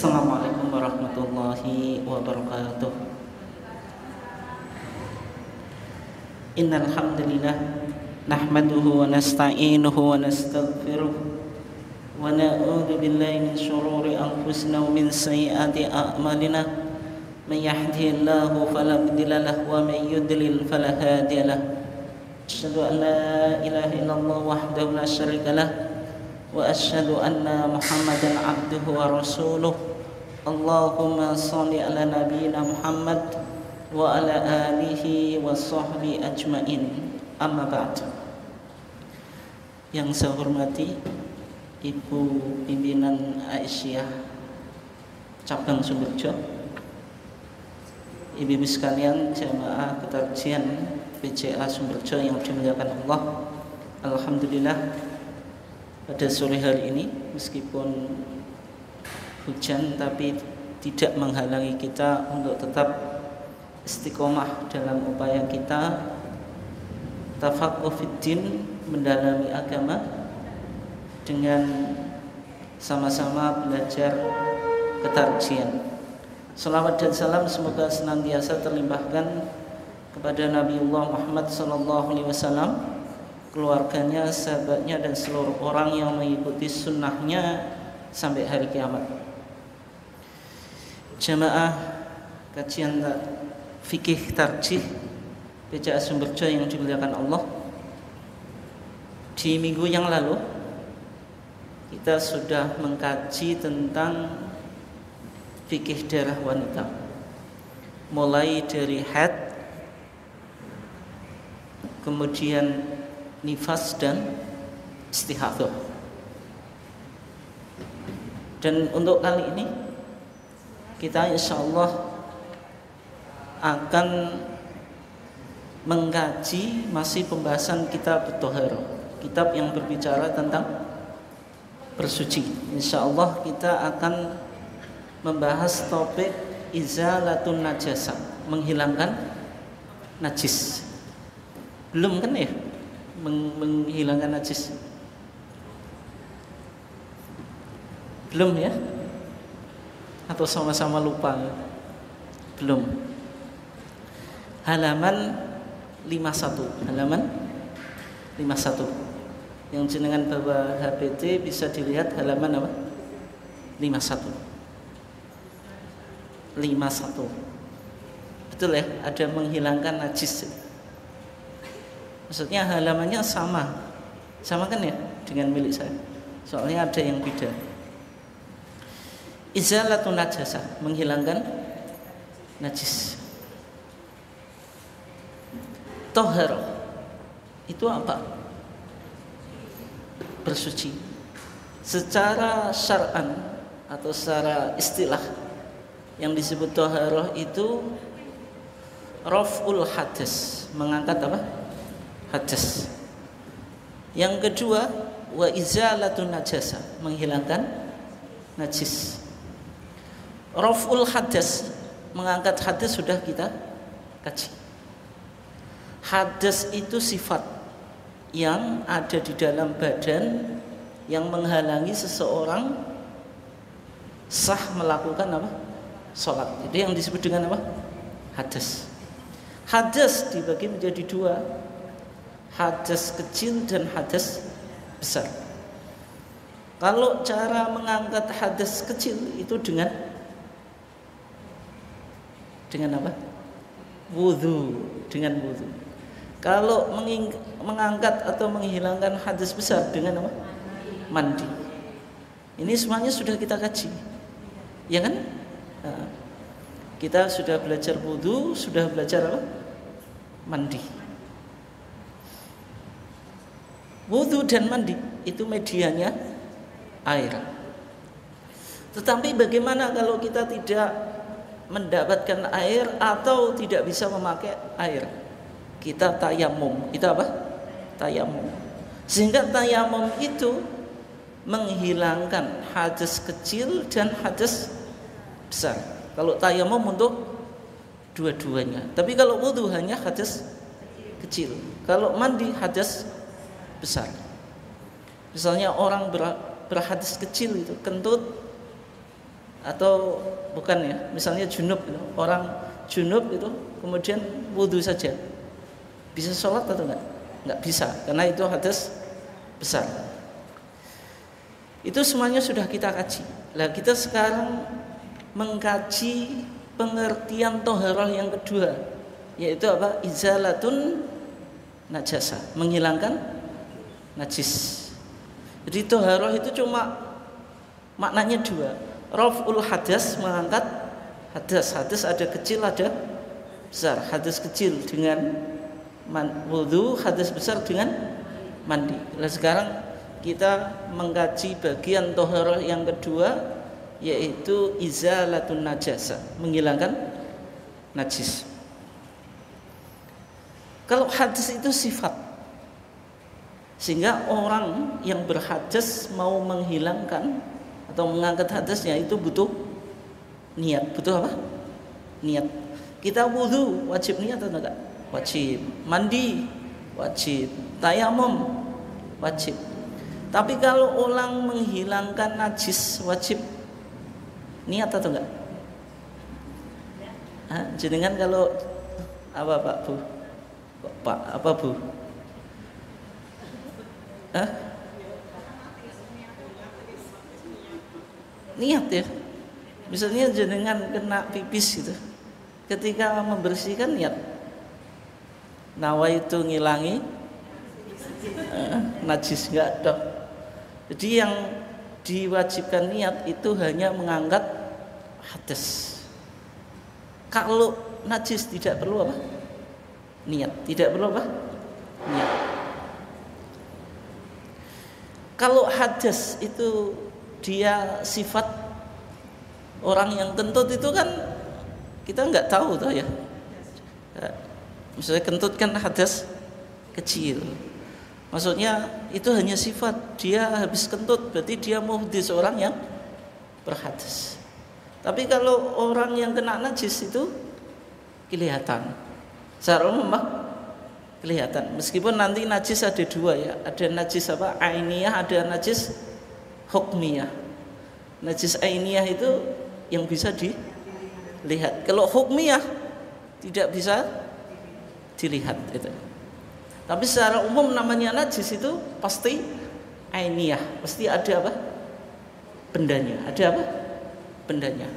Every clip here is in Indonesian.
Assalamualaikum warahmatullahi wabarakatuh. Innal hamdalillah nahmaduhu wa nasta'inuhu wa nastaghfiruh wa na'udzu billahi min shururi anfusina wa min sayyiati a'malina. May yahdihillahu fala mudilla lahu wa may yudlil fala hadiya lahu. Asyhadu an la ilaha illallah wahdahu la syarika lahu wa asyhadu anna Muhammadan abduhu wa rasuluh. Allahumma shalli ala nabiyyina Muhammad wa ala alihi wa sahbihi ajmain. Amma ba'd. Yang saya hormati Ibu Pimpinan Aisyah Cabang Sumberjo, ibu-ibu sekalian jamaah ketarjian PCA Sumberjo yang dimuliakan Allah. Alhamdulillah, pada sore hari ini meskipun hujan tapi tidak menghalangi kita untuk tetap istiqomah dalam upaya kita tafaqquh fiddin, mendalami agama dengan sama-sama belajar ketarjian. Salawat dan salam semoga senantiasa terlimpahkan kepada Nabiullah Muhammad SAW, keluarganya, sahabatnya, dan seluruh orang yang mengikuti sunnahnya sampai hari kiamat. Jamaah kajian fikih tarjih PCA Sumberjo yang dimuliakan Allah, di minggu yang lalu kita sudah mengkaji tentang fikih darah wanita, mulai dari haid, kemudian nifas dan istihadah. Dan untuk kali ini kita insyaallah akan mengkaji masih pembahasan kitab Thaharah, kitab yang berbicara tentang bersuci. Insyaallah kita akan membahas topik izalatun najasa, menghilangkan najis. Belum kan ya? Menghilangkan najis. Belum ya? Atau sama-sama lupa? Belum. Halaman 51. Halaman 51. Yang jenengan bawa HPT bisa dilihat halaman apa? 51. 51. Betul ya? Ada menghilangkan najis. Maksudnya halamannya sama kan ya dengan milik saya. Soalnya ada yang beda. Izalatun najasa, menghilangkan najis. Thaharah itu apa? Bersuci. Secara syar'an atau secara istilah yang disebut thaharah itu raf'ul hadas, mengangkat apa? Hadas. Yang kedua, wa izalatun najasa, menghilangkan najis. Raf'ul hadas, mengangkat hadas, sudah kita kaji. Hadas itu sifat yang ada di dalam badan yang menghalangi seseorang sah melakukan apa? Salat. Itu yang disebut dengan apa? Hadas. Hadas dibagi menjadi dua, hadas kecil dan hadas besar. Kalau cara mengangkat hadas kecil itu dengan apa? Wudu, dengan wudu. Kalau mengangkat atau menghilangkan hadas besar dengan apa? Mandi. Ini semuanya sudah kita kaji, ya kan? Nah, kita sudah belajar wudu, sudah belajar apa? Mandi. Wudu dan mandi itu medianya air. Tetapi bagaimana kalau kita tidak mendapatkan air atau tidak bisa memakai air? Kita tayamum. Itu apa? Tayamum. Sehingga tayamum itu menghilangkan hadas kecil dan hadas besar. Kalau tayamum untuk dua-duanya. Tapi kalau wudu hanya hadas kecil. Kalau mandi hadas besar. Misalnya orang berhadas kecil itu kentut, Atau bukan ya, misalnya junub gitu. Orang junub itu kemudian wudhu saja, bisa sholat atau enggak? Enggak bisa, karena itu hadas besar. Itu semuanya sudah kita kaji. Nah, kita sekarang mengkaji pengertian toharoh yang kedua, yaitu apa? Izalatun najasa, menghilangkan najis. Jadi toharoh itu cuma maknanya dua. Raf'ul hadas, mengangkat hadas. Hadas ada kecil, ada besar. Hadas kecil dengan wudu, hadas besar dengan mandi. Nah, sekarang kita mengkaji bagian toharoh yang kedua, yaitu izalatun najasa, menghilangkan najis. Kalau hadas itu sifat, sehingga orang yang berhadas mau menghilangkan atau mengangkat hadasnya itu butuh niat. Butuh apa? Niat. Kita wudu wajib niat atau enggak? Wajib. Mandi wajib. Tayamum wajib. Tapi kalau orang menghilangkan najis wajib niat atau enggak? Jenengan kalau apa Pak Bu? Pak apa Bu? Niat ya. Misalnya jenengan kena pipis gitu, ketika membersihkan niat, nawaitu ngilangi najis, enggak dong. Jadi yang diwajibkan niat itu hanya mengangkat hadas. Kalau najis tidak perlu apa? Niat. Tidak perlu apa? Niat. Kalau hadas itu dia sifat orang yang kentut, itu kan kita nggak tahu tuh ya. Misalnya kentut kan hadas kecil, maksudnya itu hanya sifat. Dia habis kentut berarti dia muhdits, orang yang berhadas. Tapi kalau orang yang kena najis itu kelihatan, secara umum kelihatan. Meskipun nanti najis ada dua ya, ada najis apa? Ainiyah, ada najis hukmiyah. Najis ainiyah itu yang bisa dilihat. Kalau hukmiyah tidak bisa dilihat itu. Tapi secara umum namanya najis itu pasti ainiyah, pasti ada apa? Bendanya. Ada apa? Bendanya.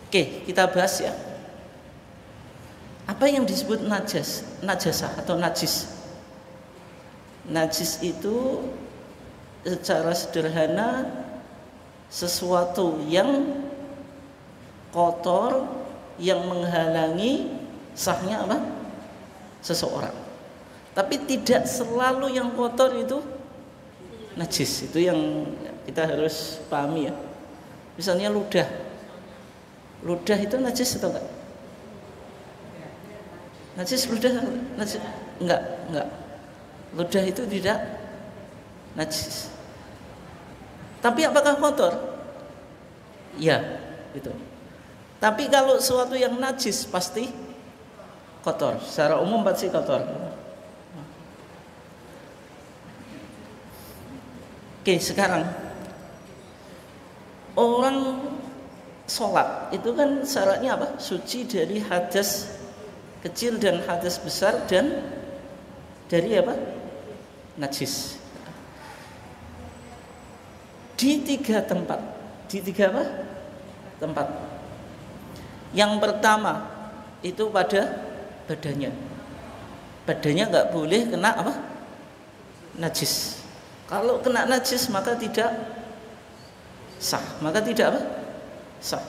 Oke, kita bahas ya. Apa yang disebut najasah atau najis? Najis itu secara sederhana sesuatu yang kotor yang menghalangi sahnya apa? Seseorang. Tapi tidak selalu yang kotor itu najis. Itu yang kita harus pahami ya. Misalnya ludah. Ludah itu najis atau enggak? Najis ludah? Najis? Enggak. Ludah itu tidak najis. Tapi apakah kotor? Ya, itu. Tapi kalau sesuatu yang najis pasti kotor. Secara umum pasti kotor. Oke, sekarang orang sholat itu kan syaratnya apa? Suci dari hadas kecil dan hadas besar dan dari apa? Najis. Di tiga tempat. Di tiga apa? Tempat. Yang pertama itu pada badannya. Badannya nggak boleh kena apa? Najis. Kalau kena najis maka tidak sah. Maka tidak apa? Sah.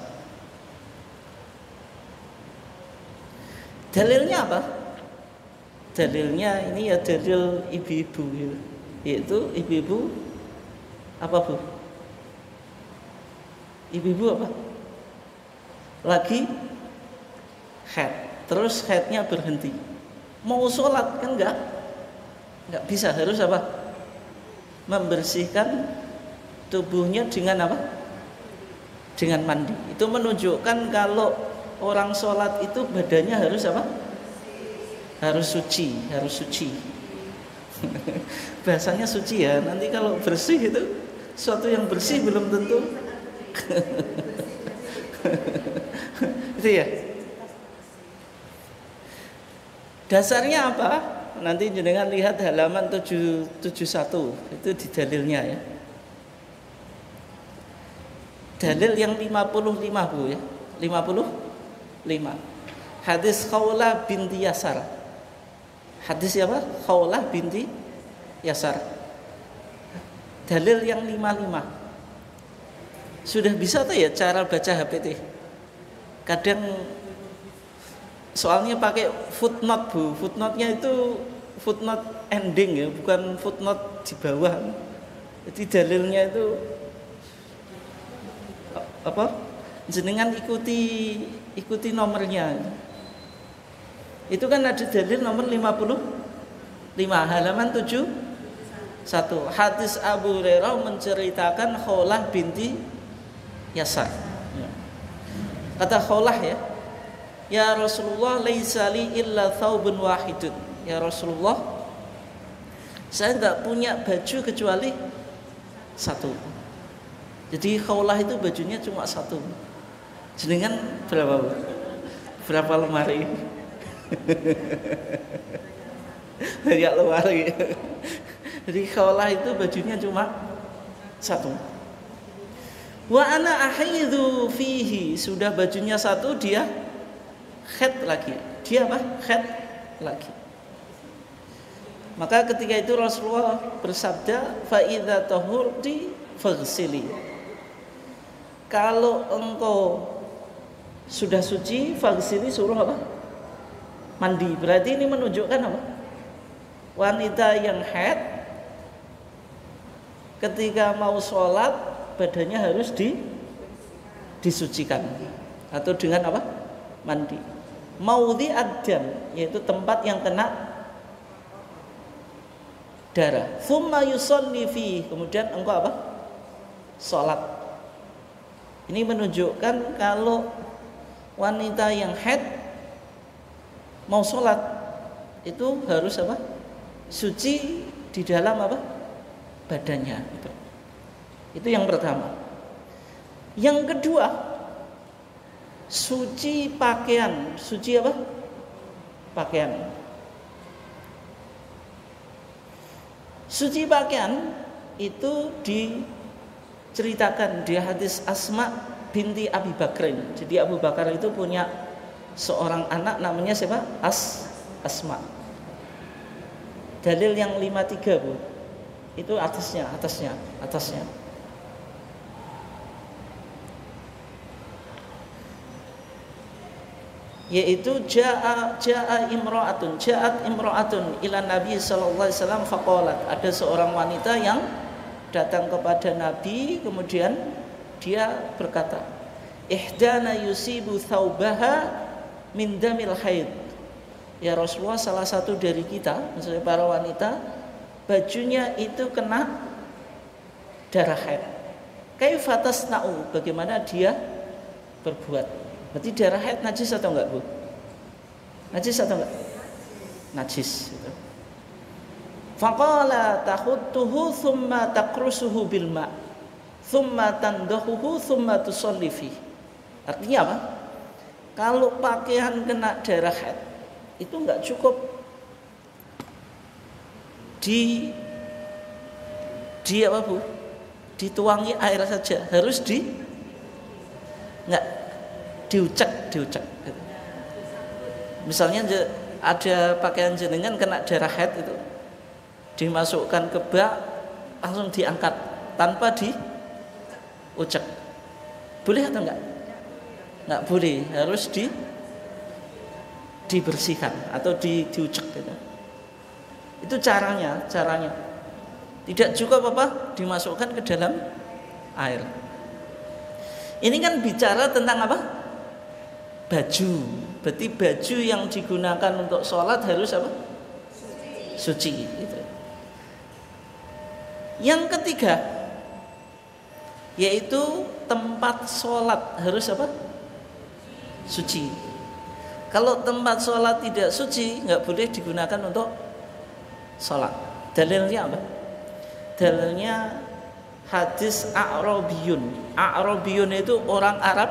Dalilnya apa? Dalilnya ini ya dalil ibu-ibu, yaitu ibu-ibu apa Bu? Ibu-ibu apa? Lagi haid, terus haidnya berhenti, mau sholat kan nggak bisa, harus apa? Membersihkan tubuhnya dengan apa? Dengan mandi. Itu menunjukkan kalau orang sholat itu badannya harus apa? Harus suci, harus suci. Bahasanya suci ya. Nanti kalau bersih itu suatu yang bersih belum tentu Itu ya. Dasarnya apa? Nanti jenengan lihat halaman 771, itu di dalilnya ya. Dalil yang 55 Bu ya. 55. Hadis Khawlah binti Yasar. Hadis siapa? Khawlah binti Yasar. Dalil yang 55. Sudah bisa tuh ya cara baca HPT. Kadang soalnya pakai footnote Bu. Footnote-nya itu footnote ending ya, bukan footnote di bawah. Jadi dalilnya itu apa? Jenengan ikuti nomornya. Itu kan ada dalil nomor 55 halaman 71. Hadis Abu Hurairah menceritakan Khawlah binti Yasar. Kata Khawlah ya, ya Rasulullah laisa li illa thawbun wahidun. Ya Rasulullah, saya enggak punya baju kecuali satu. Jadi Khawlah itu bajunya cuma satu. Jenengan berapa? Berapa lemari? Banyak lemari. Jadi Khawlah itu bajunya cuma satu. Wa ana ahidhu fihi, sudah bajunya satu dia khed lagi. Dia apa? Khed lagi. Maka ketika itu Rasulullah bersabda, fa idza tahurti faghsili. Kalau engkau sudah suci, faghsili suruh apa? Mandi. Berarti ini menunjukkan apa? Wanita yang haid ketika mau sholat badannya harus disucikan atau dengan apa? Mandi. Maudhi ad-dam, yaitu tempat yang kena darah. Thumma yusolli fi, kemudian engkau apa? Sholat. Ini menunjukkan kalau wanita yang haid mau sholat itu harus apa? Suci di dalam apa? Badannya. Itu yang pertama. Yang kedua, suci pakaian. Suci apa? Pakaian. Suci pakaian itu diceritakan di hadis Asma binti Abi Bakrin. Jadi Abu Bakar itu punya seorang anak namanya siapa? Asma. Dalil yang 53 Bu. Itu atasnya. Yaitu ja'at imra'atun ila Nabi sallallahu alaihi wasallam faqalat, ada seorang wanita yang datang kepada Nabi, kemudian dia berkata, ihdana yusibu thawbaha min damil haid. Ya Rasulullah, salah satu dari kita, maksudnya para wanita, bajunya itu kena darah haid. Kaifa tasna'u, bagaimana dia berbuat? Berarti darah haid najis atau enggak Bu? Najis atau enggak? Najis gitu. Faqala tahuttuhu thumma taqrusuhu bil ma' thumma tandahuhu thumma tusalli fi. Artinya apa? Kalau pakaian kena darah haid itu enggak cukup di apa Bu? Dituangi air saja, harus diucek. Misalnya ada pakaian jenengan kena darah haid itu, dimasukkan ke bak, langsung diangkat tanpa diucek. Boleh atau enggak? Enggak boleh, harus dibersihkan atau diucek gitu. Itu caranya. Tidak cukup apa? Dimasukkan ke dalam air. Ini kan bicara tentang apa? Baju. Berarti baju yang digunakan untuk sholat harus apa? Suci. Gitu. Yang ketiga, yaitu tempat sholat harus apa? Suci. Kalau tempat sholat tidak suci, nggak boleh digunakan untuk sholat. Dalilnya apa? Dalilnya hadis A'rabiyun. A'rabiyun itu orang Arab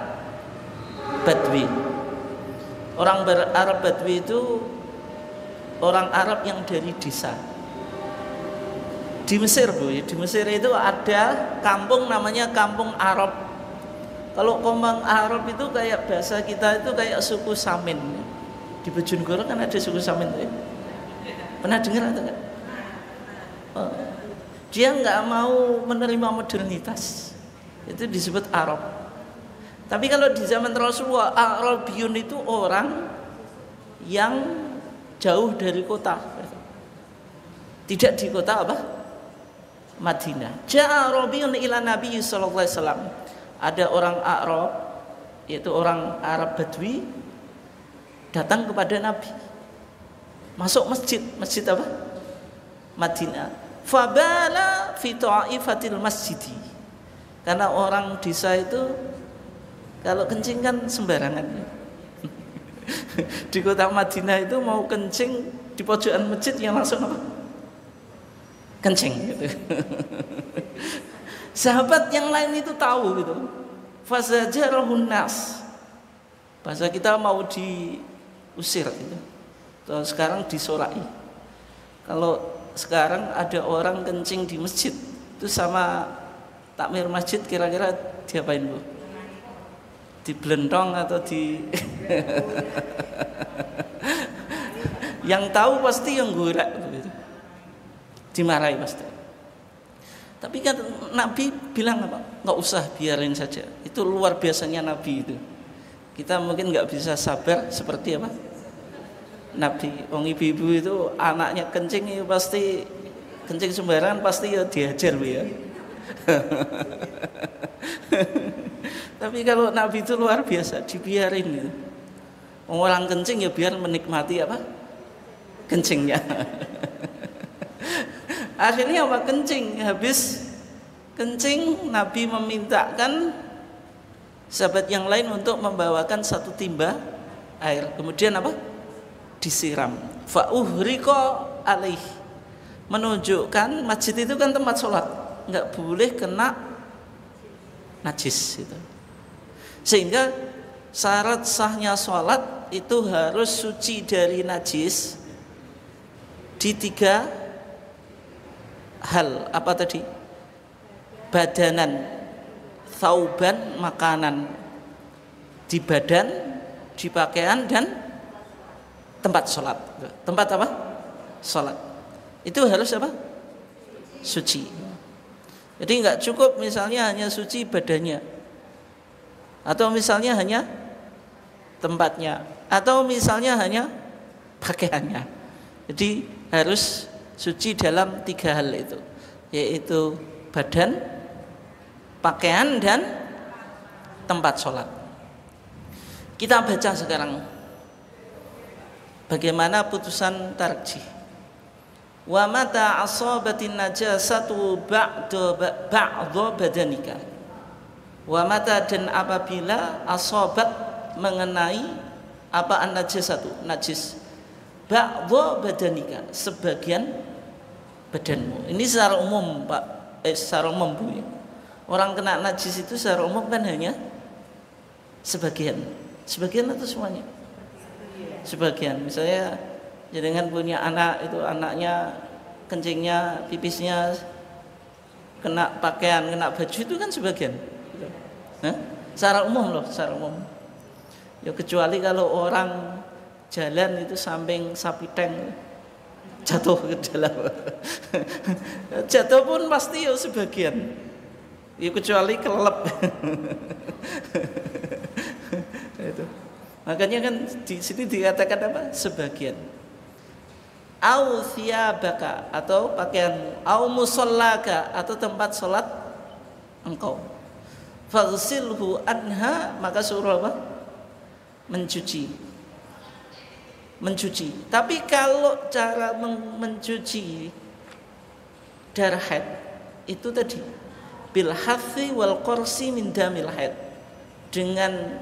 Badui. Orang Arab Badui itu orang Arab yang dari desa. Di Mesir, Bu, di Mesir itu ada kampung namanya Kampung Arab. Kalau Kampung Arab itu kayak bahasa kita itu kayak suku Samin. Di Bojonegoro kan ada suku Samin tuh ya. Pernah dengar atau enggak? Oh. Dia nggak mau menerima modernitas. Itu disebut Arab. Tapi kalau di zaman Rasulullah, Arabiyun itu orang yang jauh dari kota. Tidak di kota apa? Madinah. Ja'a Arabiyun ila Nabi sallallahu alaihi wasallam. Ada orang Arab, yaitu orang Arab Badui, datang kepada Nabi. Masuk masjid apa? Madinah. Fabala fi ta'ifatil masjidi. Karena orang desa itu kalau kencing kan sembarangan. Di kota Madinah itu mau kencing di pojokan masjid yang langsung apa? Kencing gitu. Sahabat yang lain itu tahu gitu. Fazajarahun nas. Bahasa kita mau diusir gitu. Terus sekarang disorai. Kalau sekarang ada orang kencing di masjid itu sama takmir masjid kira-kira diapain, Bu? Dibelentong atau di yang tahu pasti yang gorak gitu. Dimarahi pasti. Tapi kan Nabi bilang apa? Nggak usah, biarin saja. Itu luar biasanya Nabi itu. Kita mungkin nggak bisa sabar seperti apa? Nabi, wong ibu-ibu itu anaknya kencing itu pasti kencing sembarangan pasti ya diajar, Bu ya. Tapi kalau Nabi itu luar biasa, dibiarin gitu. Orang kencing ya biar menikmati apa? Kencingnya. Akhirnya apa? Kencing. Habis kencing, Nabi memintakan sahabat yang lain untuk membawakan satu timba air. Kemudian apa? Disiram. Fa'uhriqa alaih. Menunjukkan masjid itu kan tempat sholat, nggak boleh kena najis itu. Sehingga syarat sahnya sholat itu harus suci dari najis di 3 hal. Apa tadi? Badanan, thauban, makanan. Di badan, di pakaian, dan tempat sholat. Tempat apa? Sholat. Itu harus apa? Suci. Jadi nggak cukup misalnya hanya suci badannya, atau misalnya hanya tempatnya, atau misalnya hanya pakaiannya. Jadi harus suci dalam 3 hal itu, yaitu badan, pakaian, dan tempat sholat. Kita baca sekarang bagaimana putusan tarjih. Wa mata asabatin najasatu ba'dha badanika. Wa mata, dan apabila asabat mengenai apa an-najasatu, najis, ba'dha badanika, sebagian badanmu. Ini secara umum, Pak. Secara umum, Bu. Orang kena najis itu secara umum kan hanya sebagian. Sebagian atau semuanya? Sebagian. Misalnya jenengan punya anak, itu anaknya kencingnya, pipisnya kena pakaian, kena baju, itu kan sebagian. Nah, secara umum loh, secara umum. Ya kecuali kalau orang jalan itu samping sapi tank jatuh ke dalam. Jatuh pun pasti ya sebagian. Ya kecuali kelelep. Itu. Makanya kan di sini dikatakan apa? Sebagian. Au thiyabaka, atau pakaianmu, au musallaka, atau tempat sholat engkau. Faghsilhu anha, maka suruh apa? Mencuci. Tapi kalau cara mencuci darah haid itu tadi bil hathi wal qorsi min damil haid, dengan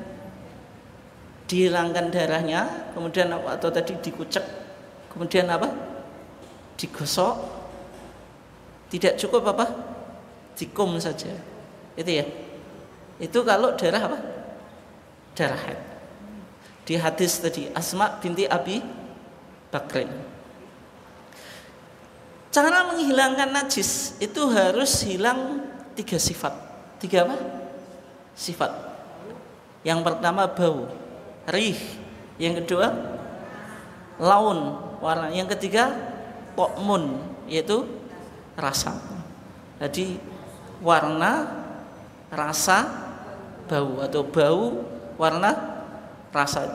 dihilangkan darahnya, kemudian atau tadi dikucek, kemudian apa? Digosok. Tidak cukup apa? dikum saja. Itu ya. Itu kalau darah apa? Darah haid. Di hadis tadi Asma binti Abi Bakrin. Cara menghilangkan najis itu harus hilang 3 sifat. 3 apa? Sifat. Yang pertama bau, rih. Yang kedua laun, warna. Yang ketiga to'mun, yaitu rasa. Jadi warna, rasa, bau atau bau, warna, rasa.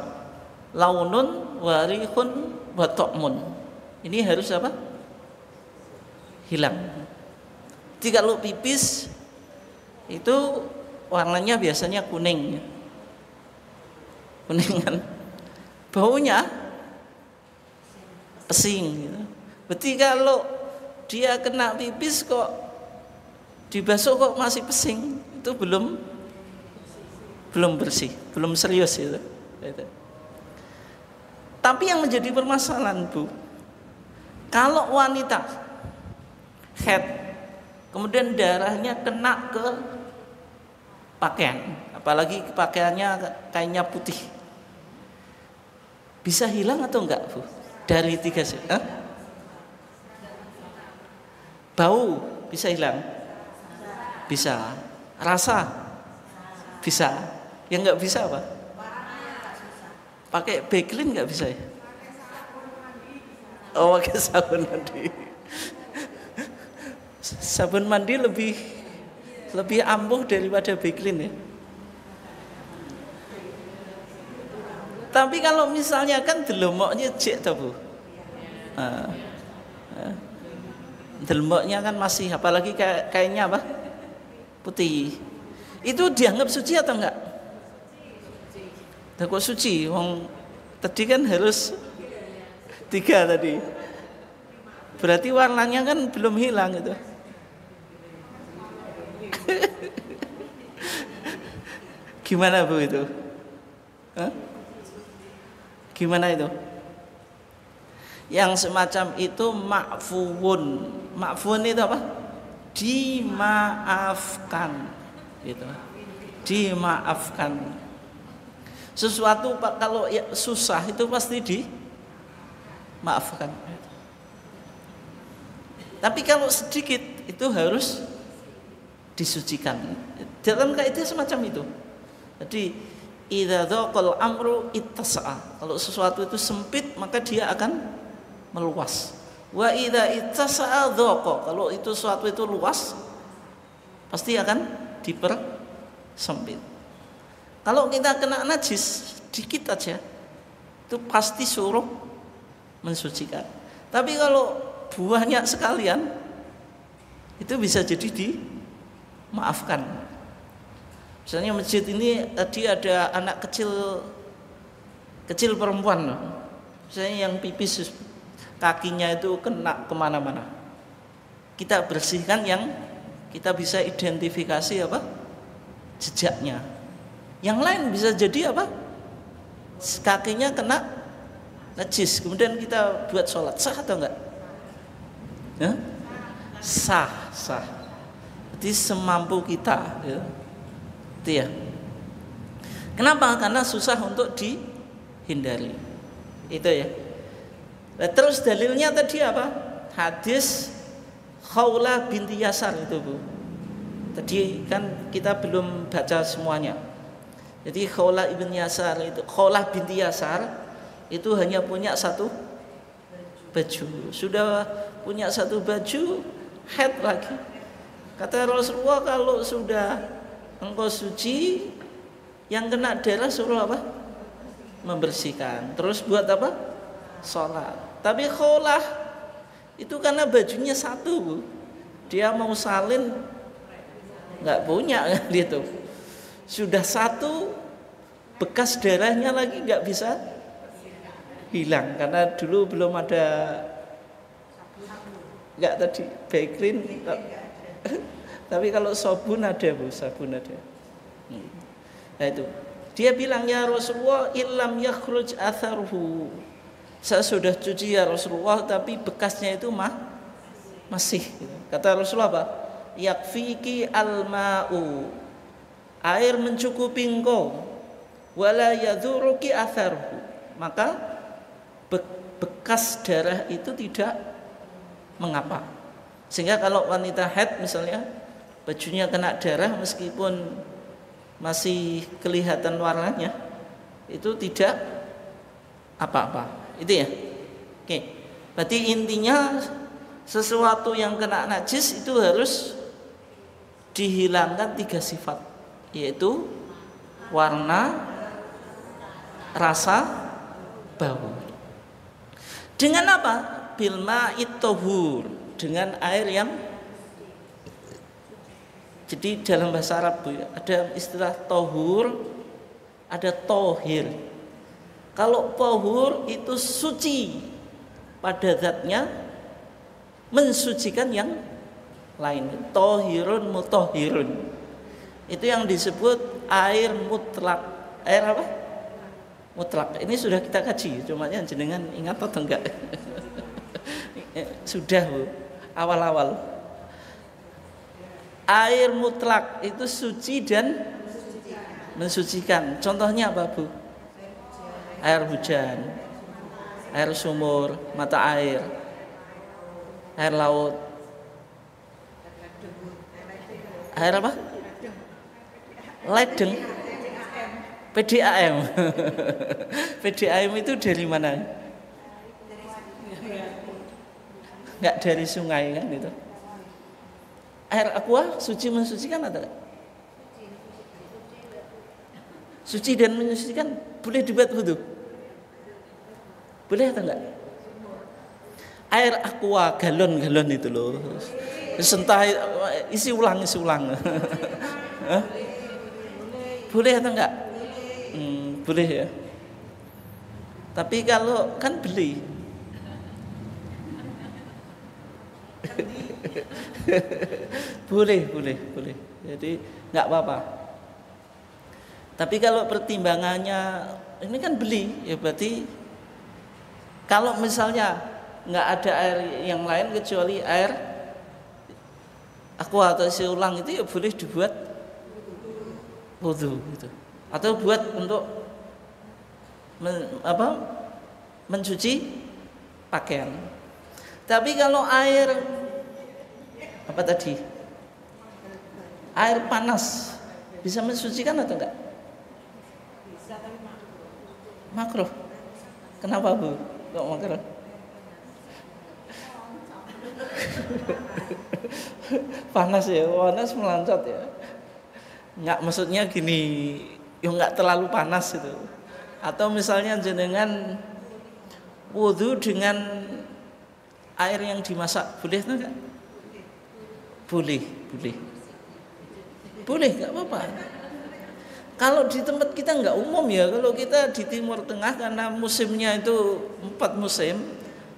Launun, warihun, wa to'mun. Ini harus apa? Hilang. Jadi kalau pipis itu warnanya biasanya kuning. Kuning kan? Baunya pesing gitu. Berarti kalau dia kena pipis kok dibasuh kok masih pesing, itu belum bersih, belum serius itu. Tapi yang menjadi permasalahan, Bu, kalau wanita haid kemudian darahnya kena ke pakaian, apalagi pakaiannya kainnya putih, bisa hilang atau enggak, Bu? Dari 3 sifat. Bau bisa hilang? Bisa. Rasa? Bisa. Yang enggak bisa apa? Pakai Baclean enggak bisa ya? Oh, pakai sabun mandi. Sabun mandi lebih ampuh daripada Baclean ya. Tapi kalau misalnya kan delomoknya jek toh, Bu. Delomoknya kan masih, apalagi kainnya apa? Putih. Itu dianggap suci atau enggak? Kok suci? Wong tadi kan harus 3 tadi. Berarti warnanya kan belum hilang itu. Gimana, Bu, itu? Gimana itu? Yang semacam itu ma'fuun. Ma'fuun itu apa? Dimaafkan. Gitu. Dimaafkan. Sesuatu kalau ya susah itu pasti dimaafkan. Tapi kalau sedikit itu harus disucikan. Dalam kaidah semacam itu. Jadi idza dhaqal amru ittasa'a. Kalau sesuatu itu sempit maka dia akan meluas. Wa idza ittasa'a dhaqa. Kalau itu sesuatu itu luas pasti akan dipersempit. Kalau kita kena najis dikit aja itu pasti suruh mensucikan. Tapi kalau banyak sekalian itu bisa jadi dimaafkan. Misalnya masjid ini tadi ada anak kecil perempuan, misalnya yang pipis kakinya itu kena kemana-mana. Kita bersihkan yang kita bisa identifikasi apa? Jejaknya. Yang lain bisa jadi apa? Kakinya kena najis, kemudian kita buat sholat, sah atau enggak? Ya? Sah. Jadi semampu kita. Ya. Itu ya. Kenapa? Karena susah untuk dihindari. Itu ya. Nah, terus dalilnya tadi apa? Hadis Khawlah binti Yasar itu, Bu. Tadi kan kita belum baca semuanya. Jadi Khawlah binti Yasar itu hanya punya 1 baju. Sudah punya 1 baju, haid lagi. Kata Rasulullah, kalau sudah engkau suci, yang kena darah suruh apa? Membersihkan. Terus buat apa? Sholat. Tapi Khawlah itu karena bajunya 1, Bu. Dia mau salin nggak punya kan gitu. Sudah 1, bekas darahnya lagi nggak bisa hilang karena dulu belum ada nggak tadi Baclean. Tapi kalau sabun ada, Bu, sabun ada. Nah itu. Dia bilang, ya Rasulullah, illam yakhruj atharuhu. Saya sudah cuci ya Rasulullah, tapi bekasnya itu masih. Kata Rasulullah apa? yakfiki al-ma'u, air mencukupi engkau, wala yadhuruki atharuhu, maka bekas darah itu tidak mengapa. Sehingga kalau wanita haid misalnya bajunya kena darah meskipun masih kelihatan warnanya, itu tidak apa-apa. Itu ya. Oke. Berarti intinya sesuatu yang kena najis itu harus dihilangkan 3 sifat, yaitu warna, rasa, bau. Dengan apa? Bil ma'it tahur, dengan air yang, jadi dalam bahasa Arab ada istilah tahur, ada tohir. Kalau tahur itu suci pada zatnya, mensucikan yang lain. Tohirun mutahhirun, itu yang disebut air mutlak. Air apa? Mutlak. Ini sudah kita kaji, cuma jenengan ingat atau enggak? Sudah Bu, awal-awal. Air mutlak itu suci dan mensucikan. Contohnya apa Bu? Air hujan, air sumur, mata air, air laut, air apa? Ledeng. PDAM. PDAM itu dari mana? Enggak dari sungai kan itu. Air aqua suci mensucikan atau enggak? Suci dan mensucikan, boleh dibuat wudu? Boleh atau enggak? Air aqua galon-galon itu loh. Sentah isi ulang. Boleh atau enggak? Boleh ya. Tapi kalau kan beli. boleh. Jadi enggak apa-apa. Tapi kalau pertimbangannya ini kan beli, ya berarti kalau misalnya enggak ada air yang lain kecuali air aqua atau isi ulang, itu ya boleh dibuat wudu gitu. Atau buat untuk mencuci pakaian. Tapi kalau air apa tadi? Air panas bisa mensucikan atau enggak? Bisa, tapi makruh. Kenapa Bu? Kok makruh? Panas ya, panas melancat ya. Enggak, maksudnya gini, ya enggak terlalu panas itu. Atau misalnya jenengan wudu dengan air yang dimasak, boleh enggak? Boleh, enggak apa-apa. Kalau di tempat kita enggak umum ya, kalau kita di Timur Tengah karena musimnya itu 4 musim.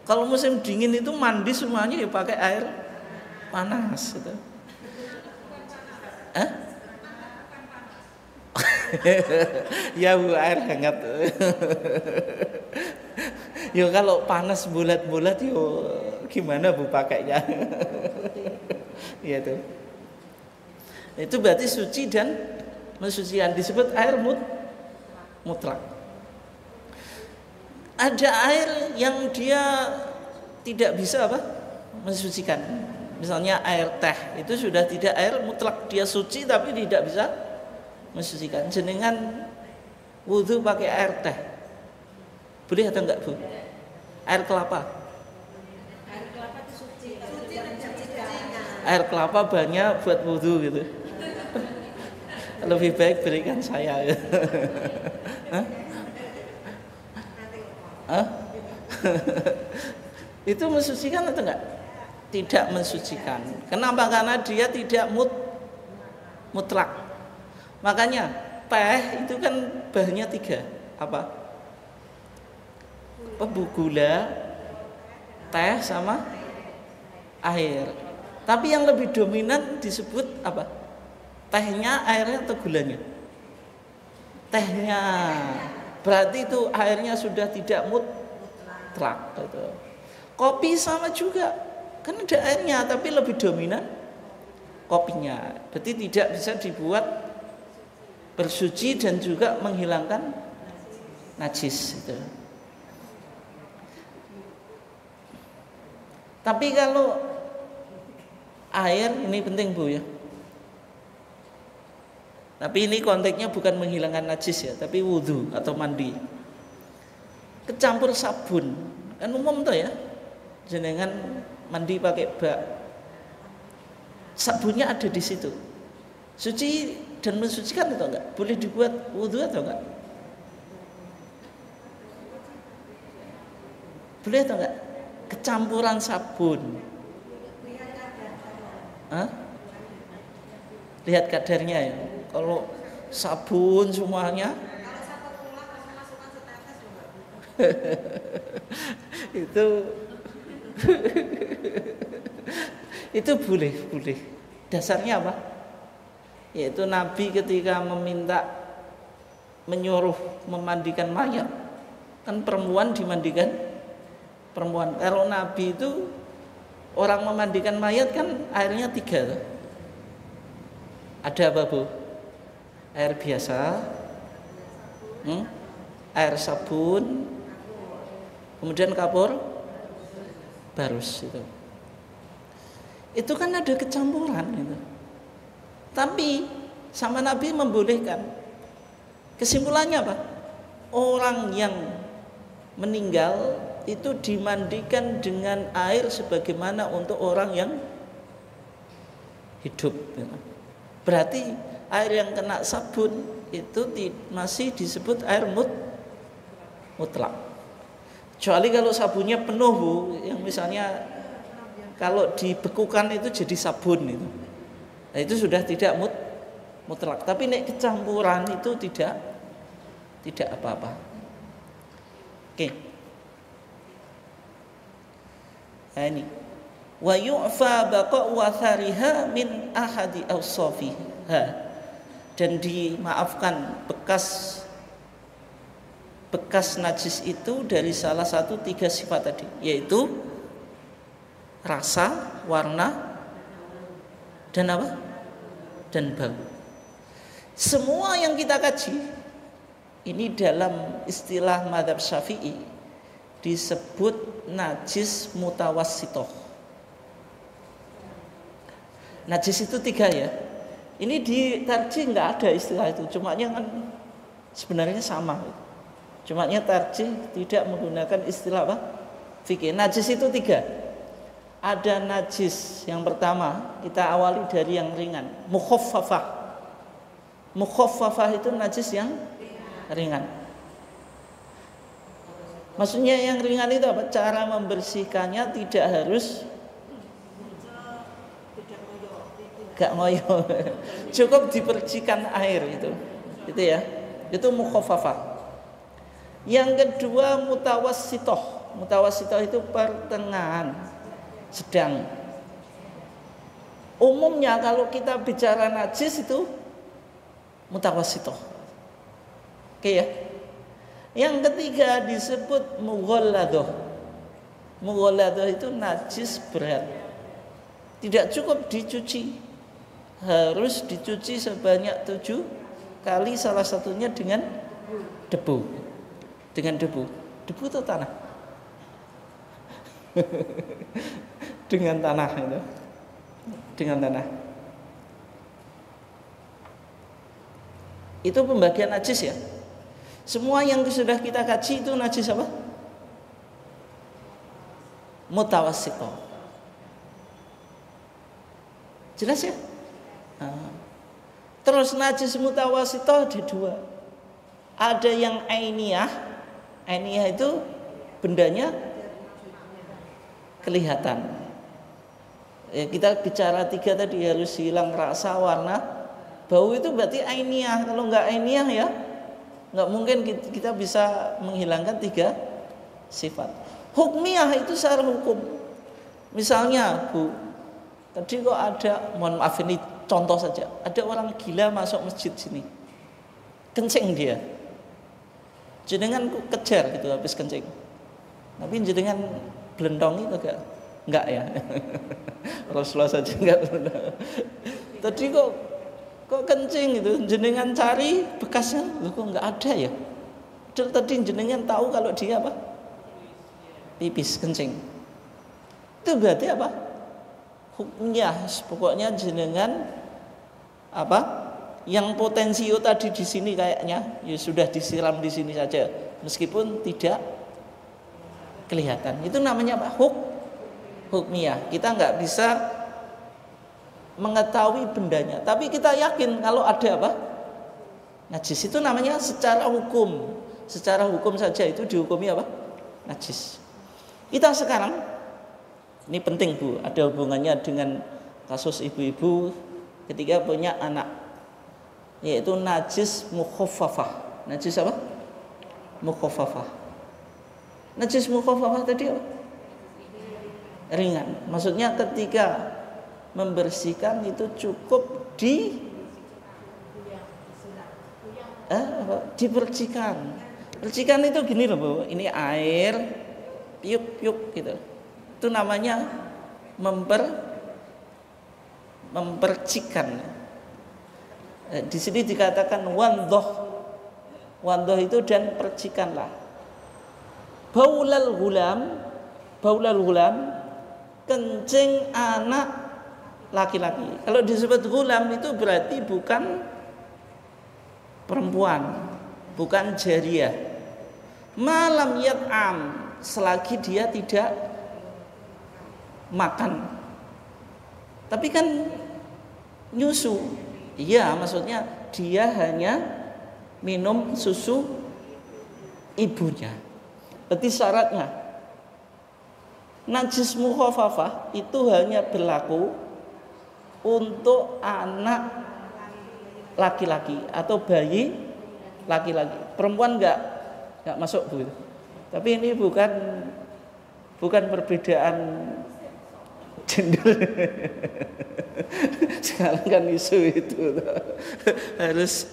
Kalau musim dingin itu mandi semuanya ya pakai air panas gitu. Ya Bu, air hangat. Yo kalau panas bulat-bulat yo gimana Bu pakainya? Iya tuh. Itu berarti suci dan mensucikan, disebut air mutlak. Ada air yang dia tidak bisa mensucikan. Misalnya air teh itu sudah tidak air mutlak, dia suci tapi tidak bisa mensucikan. Jenengan wudu pakai air teh, boleh atau enggak Bu? Air kelapa. Air kelapa itu suci. Air kelapa banyak buat wudu gitu. Lebih baik berikan saya. Itu mensucikan atau enggak? Tidak mensucikan. Kenapa? Karena dia tidak mutlak. Makanya teh itu kan bahannya 3. Apa? Gula, teh sama air. Tapi yang lebih dominan disebut apa? Tehnya, airnya atau gulanya? Tehnya. Berarti itu airnya sudah tidak mutlak gitu. Kopi sama juga. Kan ada airnya tapi lebih dominan kopinya. Berarti tidak bisa dibuat bersuci dan juga menghilangkan najis itu. Tapi kalau air, ini penting Bu ya. Tapi ini konteksnya bukan menghilangkan najis ya, tapi wudhu atau mandi. Kecampur sabun, kan umum tuh ya. Jenengan mandi pakai bak, sabunnya ada di situ. Suci dan mensucikan atau enggak? Boleh dibuat wudhu atau enggak? Boleh atau enggak? Kecampuran sabun. Hah? Lihat kadarnya ya. Kalau sabun semuanya itu boleh. Dasarnya apa? Yaitu Nabi ketika menyuruh memandikan mayat, kan perempuan dimandikan perempuan. Kalau Nabi itu orang memandikan mayat kan airnya 3. Ada apa Bu? Air biasa, air sabun, kemudian kapur barus itu. Itu kan ada kecampuran itu. Tapi sama Nabi membolehkan. Kesimpulannya apa? Orang yang meninggal itu dimandikan dengan air sebagaimana untuk orang yang hidup. Berarti air yang kena sabun itu masih disebut air mutlak. Kecuali kalau sabunnya penuh Bu, yang misalnya kalau dibekukan itu jadi sabun itu. Nah, itu sudah tidak mutlak. Tapi nek kecampuran itu tidak apa-apa. Oke. Nah, ini wa yu'fa baqa'u athariha min ahadi awsafiha, dan dimaafkan bekas najis itu dari salah satu 3 sifat tadi, yaitu rasa, warna, dan apa? Dan bau. Semua yang kita kaji ini dalam istilah mazhab Syafi'i disebut najis mutawassithah. Najis itu 3 ya. Ini di tarjih nggak ada istilah itu, cumanya kan sebenarnya sama. Cumanya tarjih tidak menggunakan istilah apa? Fikih. Najis itu 3. Ada najis yang pertama, kita awali dari yang ringan, mukhaffafah. Mukhaffafah itu najis yang ringan. Maksudnya yang ringan itu apa? Cara membersihkannya tidak harus gak ngoyo. Cukup dipercikan air itu ya. Itu mukhaffafah. Yang kedua mutawassithah. Mutawassithah itu pertengahan, sedang. Umumnya kalau kita bicara najis itu mutawassithah. Oke ya. Yang ketiga disebut mughalladah. Mughalladah itu najis berat. Tidak cukup dicuci, harus dicuci sebanyak 7 kali, salah satunya dengan debu. Dengan debu. Debu itu tanah. Dengan tanah itu. Dengan tanah. Itu pembagian najis ya. Semua yang sudah kita kaji itu najis apa? Mutawassithah. Jelas ya? Nah. Terus najis mutawassithah ada 2. Ada yang ainiyah. Ainiyah itu bendanya kelihatan. Ya, kita bicara 3 tadi, harus hilang rasa, warna, bau, itu berarti ainiyah. Kalau enggak ainiyah ya enggak mungkin kita bisa menghilangkan 3 sifat. Hukmiyah itu secara hukum. Misalnya Bu, tadi kok ada, mohon maaf ini contoh saja, ada orang gila masuk masjid sini, kencing dia, jenengan kejar gitu habis kencing, tapi jenengan belentongi enggak ya? Rasulullah saja enggak. Tadi kok kencing itu, jenengan cari bekasnya, loh kok nggak ada ya? Padahal tadi jenengan tahu kalau dia apa? Pipis, kencing. Itu berarti apa? Hukumnya, pokoknya jenengan apa? Yang potensio tadi di sini kayaknya ya sudah disiram di sini saja, meskipun tidak kelihatan. Itu namanya apa? Hukmiyah. Kita nggak bisa mengetahui bendanya, tapi kita yakin kalau ada apa? Najis. Itu namanya secara hukum. Secara hukum saja itu dihukumi apa? Najis. Kita sekarang, ini penting Bu, ada hubungannya dengan kasus ibu-ibu ketika punya anak, yaitu najis mukhaffafah. Najis apa? Mukhaffafah. Najis mukhaffafah tadi apa? Ringan. Maksudnya ketika membersihkan itu cukup dipercikan. Percikan itu gini loh Bu, ini air piuk-piuk gitu. Itu namanya mempercikan. Di sini dikatakan wandoh. Wandoh itu dan percikanlah. Baulal gulam, kencing anak laki-laki. Kalau disebut gulam itu berarti bukan perempuan, bukan jariyah. Malam yat'am, selagi dia tidak makan. Tapi kan nyusu. Iya, maksudnya dia hanya minum susu ibunya. Berarti syaratnya najis mukhaffafah itu hanya berlaku untuk anak laki-laki atau bayi laki-laki. Perempuan enggak masuk Bu. Tapi ini bukan perbedaan gender. Sekarang kan isu itu harus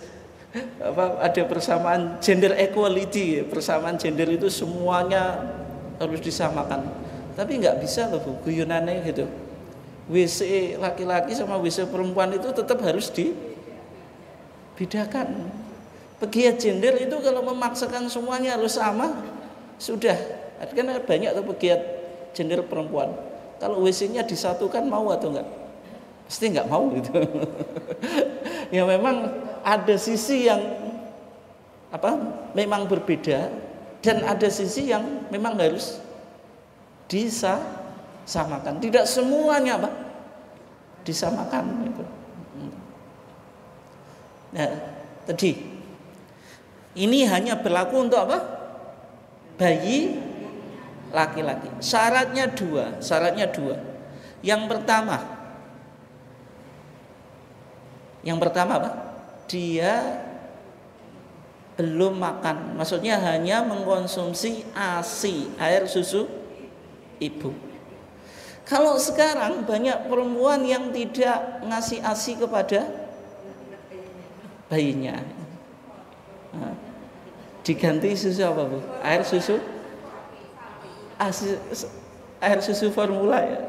ada persamaan gender equality, persamaan gender itu semuanya harus disamakan. Tapi nggak bisa loh Bu, guyonannya gitu. WC laki-laki sama WC perempuan itu tetap harus dibedakan. Pegiat gender itu kalau memaksakan semuanya harus sama, sudah. Kan banyak tuh pegiat gender perempuan. Kalau WC-nya disatukan mau atau enggak? Pasti enggak mau gitu. Ya memang ada sisi yang memang berbeda dan ada sisi yang memang harus disamakan. Tidak semuanya disamakan gitu. Nah, tadi ini hanya berlaku untuk apa? Bayi laki-laki. Syaratnya dua. Yang pertama apa? Dia belum makan. Maksudnya hanya mengkonsumsi ASI, air susu ibu. Kalau sekarang banyak perempuan yang tidak ngasih ASI kepada bayinya. Nah, diganti susu apa Bu? Air susu ASI, air susu formula ya.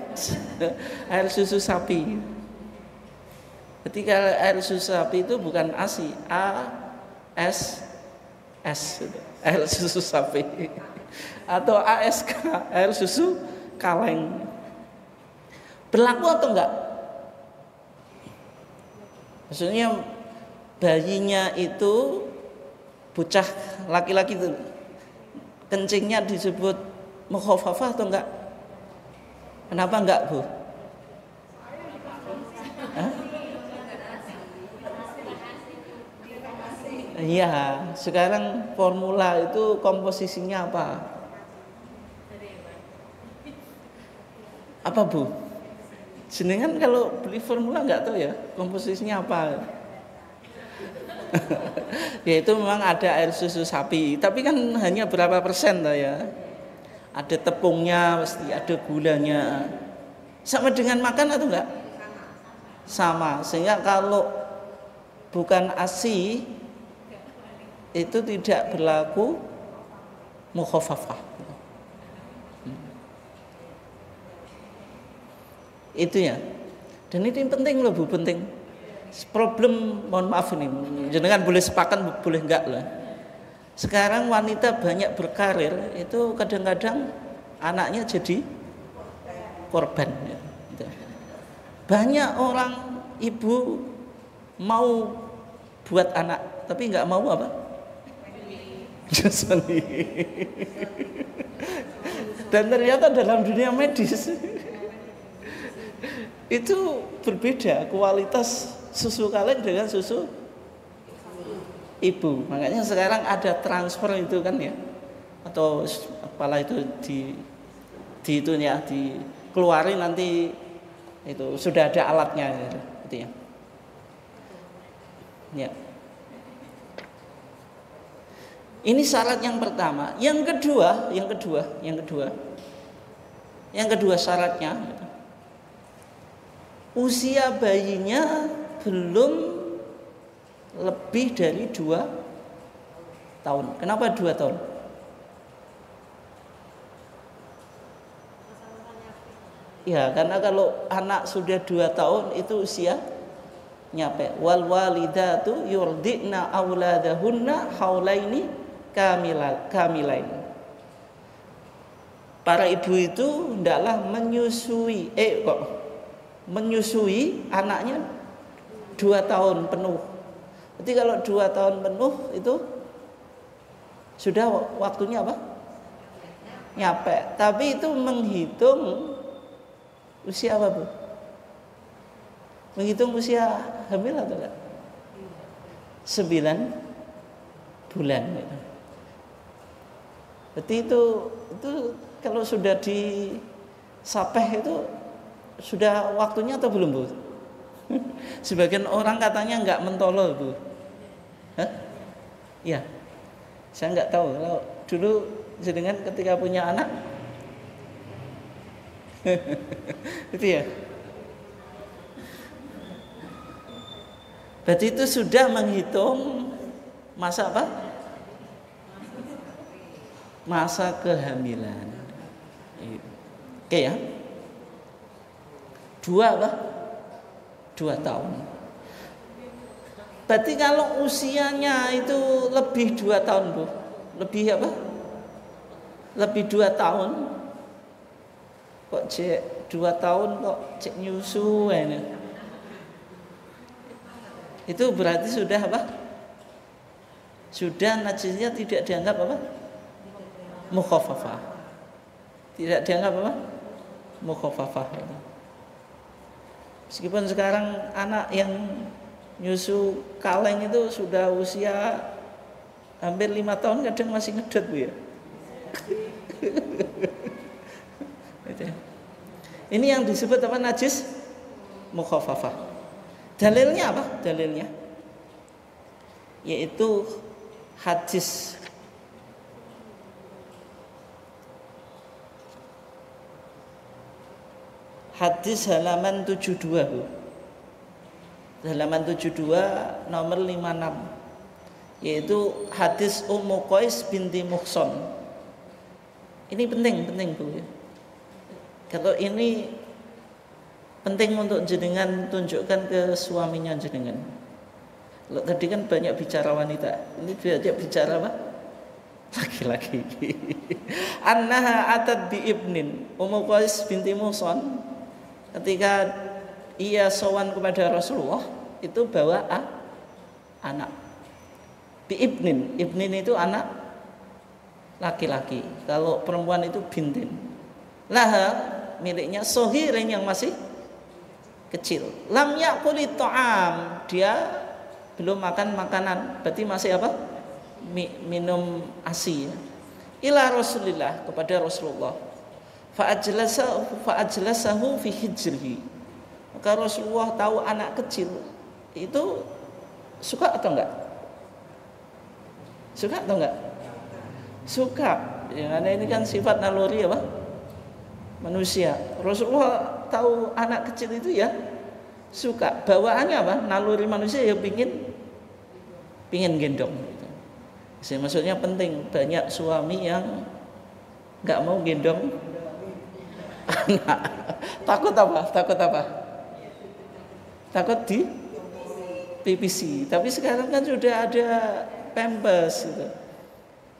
Air susu sapi. Ketika air susu sapi itu bukan ASI, ASS, air susu sapi, atau ASK, air susu kaleng. Berlaku atau enggak? Maksudnya bayinya itu bocah laki-laki itu kencingnya disebut mukhaffafah atau enggak? Kenapa enggak Bu? Iya, sekarang formula itu komposisinya apa? Apa Bu? Jenengan kalau beli formula nggak tahu ya komposisinya apa? Ya itu memang ada air susu sapi, tapi kan hanya berapa persen lah ya? Ada tepungnya, pasti ada gulanya. Sama dengan makan atau enggak? Sama. Sehingga kalau bukan ASI itu tidak berlaku mukhaffafah. Itu ya. Dan ini penting loh Bu, penting. Problem, mohon maaf ini, jenengan boleh sepakat boleh enggak lah. Sekarang wanita banyak berkarir itu kadang-kadang anaknya jadi korban. Banyak orang ibu mau buat anak tapi nggak mau apa? Dan ternyata dalam dunia medis itu berbeda kualitas susu kaleng dengan susu ibu. Makanya sekarang ada transfer itu kan ya, atau apalah itu di itu ya, dikeluarin nanti itu sudah ada alatnya gitu ya. Ya. Ini syarat yang pertama. Yang kedua syaratnya usia bayinya belum lebih dari 2 tahun. Kenapa 2 tahun? Ya, karena kalau anak sudah 2 tahun itu usia nyampe. Wal walidatu yurdina auladahunna haulaini kamilain. Para ibu itu hendaklah menyusui anaknya 2 tahun penuh. Jadi kalau 2 tahun penuh itu sudah waktunya apa? Nyampe. Tapi itu menghitung usia apa, Bu? Menghitung usia hamil atau enggak? 9 bulan gitu. Berarti itu kalau sudah disapeh itu sudah waktunya atau belum, Bu? Sebagian orang katanya enggak mentolol, Bu. Hah? Iya. Saya enggak tahu. Kalau dulu jenengan ketika punya anak itu ya. Berarti itu sudah menghitung masa apa? Masa kehamilan. Oke ya. 2 apa? 2 tahun. Berarti kalau usianya itu lebih 2 tahun, Bu. Lebih apa? Lebih 2 tahun. Kok cek 2 tahun kok cek nyusu ini. Itu berarti sudah apa? Sudah najisnya tidak dianggap apa? Mukhaffafah. Tidak dianggap apa? Mukhaffafah. Meskipun sekarang anak yang nyusu kaleng itu sudah usia hampir 5 tahun kadang masih ngedot, Bu ya. Ini yang disebut apa? Najis mukhaffafah. Dalilnya apa? Dalilnya yaitu hadis halaman 72, Bu. Halaman 72 nomor 56, yaitu hadis Ummu Qais binti Muhson. Ini penting Bu ya. Kalau ini penting untuk jenengan tunjukkan ke suaminya jenengan. Kalau tadi kan banyak bicara wanita, ini banyak bicara apa? Laki-laki. Annaha atat bi ibnin. Ummu Qais binti Muhson ketika ia sowan kepada Rasulullah itu bawa anak. Bi ibnin. Ibnin itu anak laki-laki. Kalau perempuan itu bintin. Laha miliknya sohirin yang masih kecil. Lam yaqulit ta'am, dia belum makan makanan, berarti masih apa? Minum ASI ya. Ila Rasulillah, kepada Rasulullah. Fa'ajlasahu fi hijrihi. Maka Rasulullah tahu anak kecil itu suka atau enggak? Suka atau enggak? Suka. Ya, karena ini kan sifat naluri apa? Manusia. Rasulullah tahu anak kecil itu ya suka. Bawaannya apa? Naluri manusia ya pingin gendong gitu. Jadi maksudnya penting, banyak suami yang nggak mau gendong anak. Takut apa? Takut PVC. Tapi sekarang kan sudah ada Pampers gitu.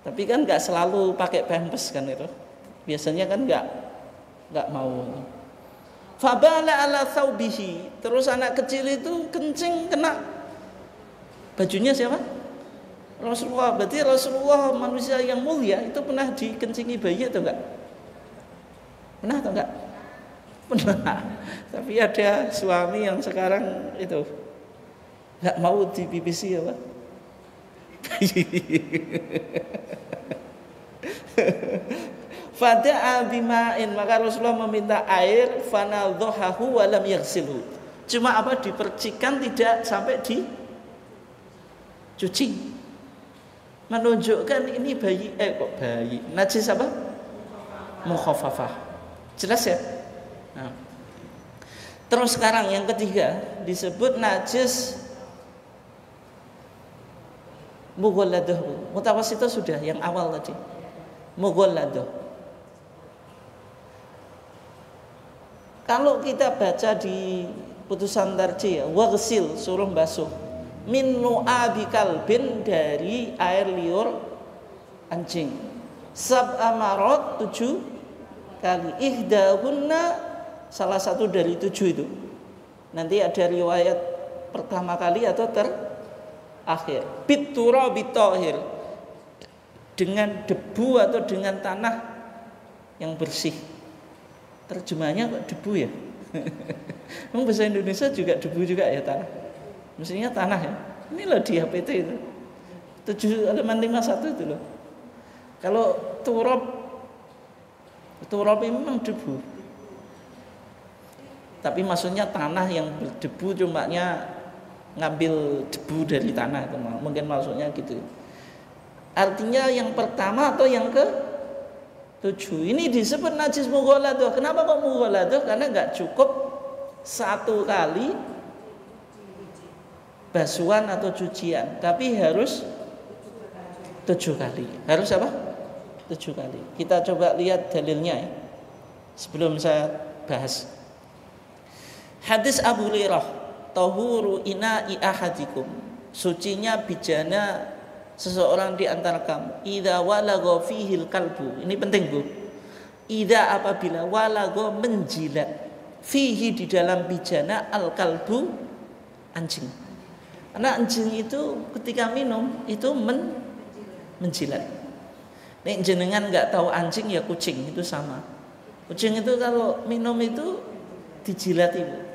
Tapi kan nggak selalu pakai Pampers kan itu. Biasanya kan nggak mau. Fabala ala thawbihi. Terus anak kecil itu kencing kena bajunya siapa? Rasulullah. Berarti Rasulullah manusia yang mulia itu pernah dikencingi bayi atau enggak? Pernah atau enggak? Pernah. Tapi ada suami yang sekarang itu enggak mau di BBC apa? Fada'a bima'in, maka Rasulullah meminta air, fanadhahu wa lam yaghsilhu. Cuma apa, dipercikan, tidak sampai dicuci. Menunjukkan ini bayi najis apa? Mukhaffafah. Jelas ya? Nah. Terus sekarang yang ketiga disebut najis mughalladah. Mutawassithah sudah yang awal tadi. Mughalladah. Kalau kita baca di putusan tarjih ya, waghsil, suruh basuh, min nu'abi kalbin, dari air liur anjing, sab'a marot, 7 kali, ihdahunna, salah satu dari 7 itu. Nanti ada riwayat pertama kali atau terakhir. Bitura bitohir, dengan debu atau dengan tanah yang bersih. Terjemahnya kok debu ya? Memang bahasa Indonesia juga debu juga ya, tanah. Mestinya tanah ya. Ini loh di HPT itu 7-51 itu loh. Kalau turab ini memang debu. Tapi maksudnya tanah yang berdebu, cumanya ngambil debu dari tanah itu, mungkin maksudnya gitu. Artinya yang pertama atau yang ke-7 ini disebut najis mughalladah. Kenapa kok mughalladah? Karena nggak cukup 1 kali basuhan atau cucian, tapi harus 7 kali. Harus apa? 7 kali. Kita coba lihat dalilnya ya, sebelum saya bahas. Hadis Abu Hurairah, tahuru ina'i ahadikum, sucinya bijana seseorang di antara kamu, idza walagha fihil kalbu. Ini penting Bu. Idza, apabila, walagha, menjilat, fihi, di dalam bijana, al kalbu, anjing. Karena anjing itu ketika minum itu menjilat. Nek jenengan nggak tahu anjing ya kucing itu sama. Kucing itu kalau minum itu dijilat Ibu.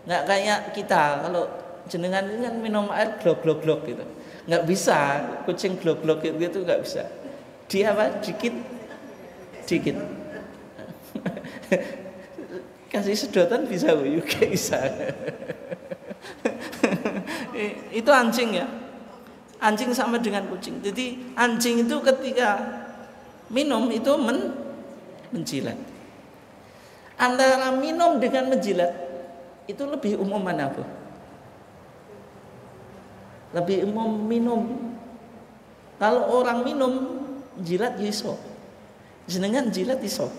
Nggak kayak kita, kalau jenengan ini kan minum air glok-glok-glok gitu. Nggak bisa, kucing glok-glok gitu nggak bisa. Dia apa? Dikit. Kasih sedotan bisa Bu, juga bisa. Itu anjing ya. Anjing sama dengan kucing. Jadi anjing itu ketika minum itu menjilat. Antara minum dengan menjilat itu lebih umum mana Bu? Lebih umum minum. Kalau orang minum jilat iso, jenengan jilat iso,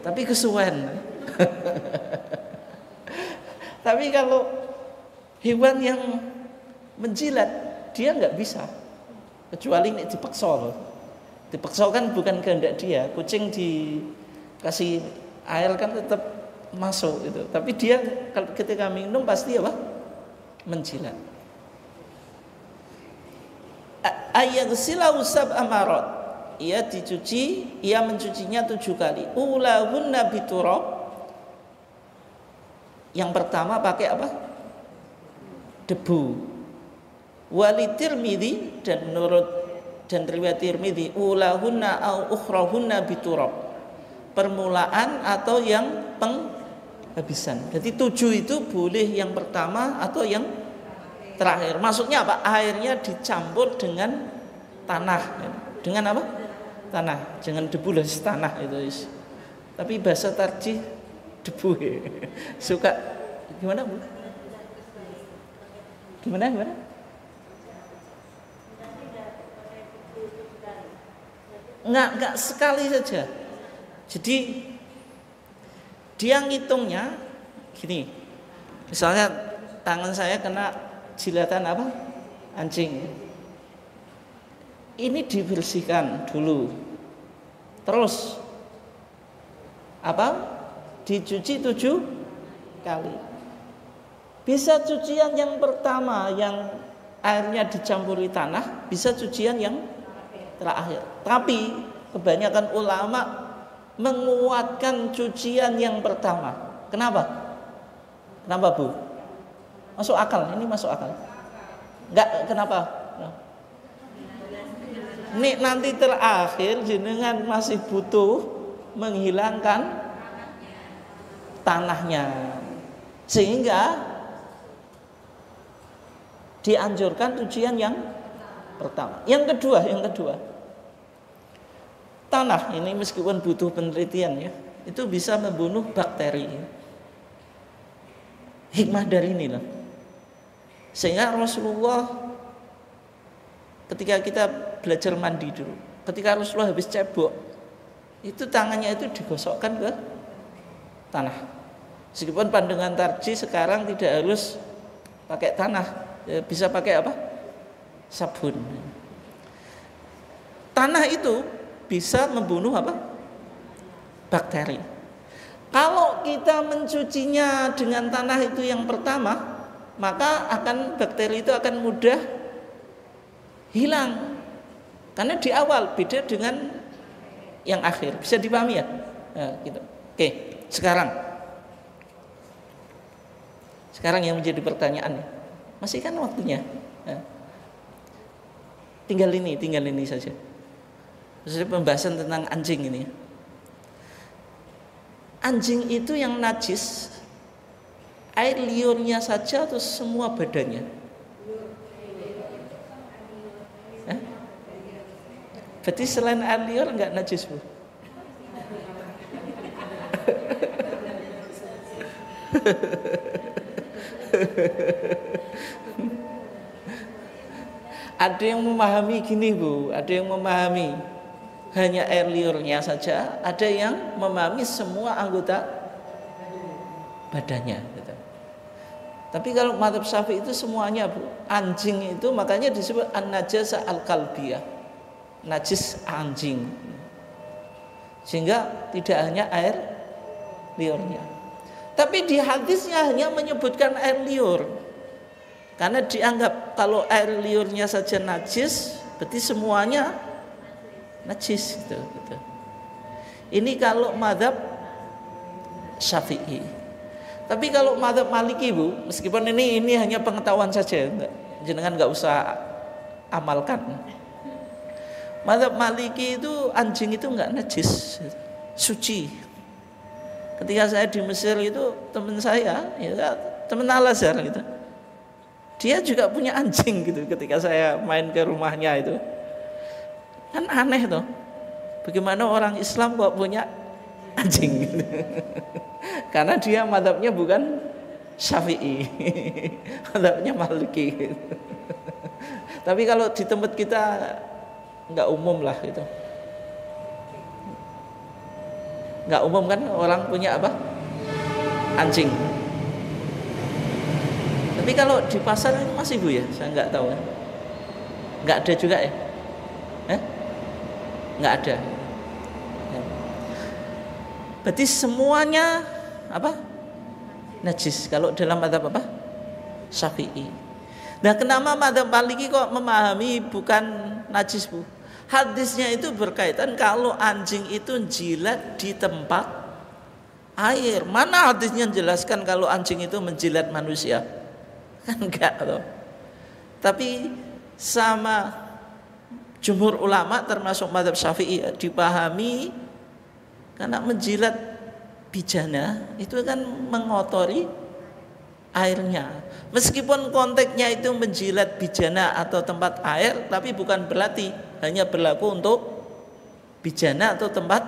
tapi kesuwen. Tapi kalau hewan yang menjilat dia nggak bisa, kecuali ini dipaksa. Dipaksa kan bukan kehendak dia. Kucing dikasih air kan tetap masuk itu, tapi dia ketika minum pasti apa? Menjilat. Ayaghsilahu sab'a marot, ia dicuci, ia mencucinya 7 kali. Ulahunna biturab, yang pertama pakai apa? Debu. Wali Tirmidzi, dan menurut dan riwayat Tirmidzi, ulahunna au ukhrahunna biturab, permulaan atau yang penghabisan. Jadi 7 itu boleh yang pertama atau yang terakhir. Maksudnya apa? Airnya dicampur dengan tanah. Dengan apa? Tanah. Jangan debu lah, tanah itu. Tapi bahasa tarjih debu. Suka gimana Bu? Gimana? Enggak sekali saja. Jadi dia ngitungnya gini. Misalnya tangan saya kena jilatan apa? Anjing. Ini dibersihkan dulu. Terus apa? Dicuci 7 kali. Bisa cucian yang pertama yang airnya dicampuri tanah, bisa cucian yang terakhir. Tapi kebanyakan ulama menguatkan cucian yang pertama. Kenapa? Kenapa, Bu? Masuk akal, ini masuk akal. Enggak, kenapa? Ini nanti terakhir jenengan masih butuh menghilangkan tanahnya. Sehingga dianjurkan cucian yang pertama. Yang kedua, tanah ini meskipun butuh penelitian ya, itu bisa membunuh bakteri. Hikmah dari ini loh. Sehingga Rasulullah ketika kita belajar mandi dulu, ketika Rasulullah habis cebok, itu tangannya itu digosokkan ke tanah. Meskipun pandangan tarjih sekarang tidak harus pakai tanah, bisa pakai apa? Sabun. Tanah itu bisa membunuh apa? Bakteri. Kalau kita mencucinya dengan tanah itu yang pertama, maka bakteri itu akan mudah hilang. Karena di awal beda dengan yang akhir. Bisa dipahami ya? Nah, gitu. Oke, sekarang yang menjadi pertanyaan, masih kan waktunya? Nah, tinggal ini saja. Sesuai pembahasan tentang anjing ini. Anjing itu yang najis air liurnya saja atau semua badannya? Berarti selain air liur enggak najis, Bu? Ada yang memahami gini, Bu, ada yang memahami hanya air liurnya saja, ada yang memahami semua anggota badannya gitu. Tapi kalau mazhab Syafi'i itu semuanya, Bu. Anjing itu makanya disebut an-najasa al-qalbiyah, najis anjing. Sehingga tidak hanya air liurnya. Tapi di hadisnya hanya menyebutkan air liur. Karena dianggap kalau air liurnya saja najis, berarti semuanya najis gitu. Ini kalau mazhab Syafi'i. Tapi kalau mazhab Maliki, Bu, meskipun ini hanya pengetahuan saja, jenengan nggak usah amalkan. Mazhab Maliki itu anjing itu nggak najis, suci. Ketika saya di Mesir itu teman saya, ya, teman Al-Azhar gitu, dia juga punya anjing gitu. Ketika saya main ke rumahnya itu, kan aneh tuh, bagaimana orang Islam kok punya anjing gitu. Karena dia mazhabnya bukan Syafi'i, mazhabnya Maliki gitu. Tapi kalau di tempat kita nggak umum lah gitu, nggak umum kan orang punya apa? Anjing. Tapi kalau di pasar ini masih, Bu, ya? Saya nggak tahu ya. Nggak ada juga ya? Nggak ada. Berarti semuanya apa? Najis. Kalau dalam mazhab apa? Syafi'i. Nah, kenapa mazhab Maliki kok memahami bukan najis, Bu? Hadisnya itu berkaitan kalau anjing itu jilat di tempat air. Mana hadisnya menjelaskan kalau anjing itu menjilat manusia? Kan enggak loh. Tapi sama jumhur ulama termasuk mazhab Syafi'i dipahami karena menjilat bijana itu kan mengotori airnya. Meskipun konteksnya itu menjilat bijana atau tempat air, tapi bukan berarti hanya berlaku untuk bijana atau tempat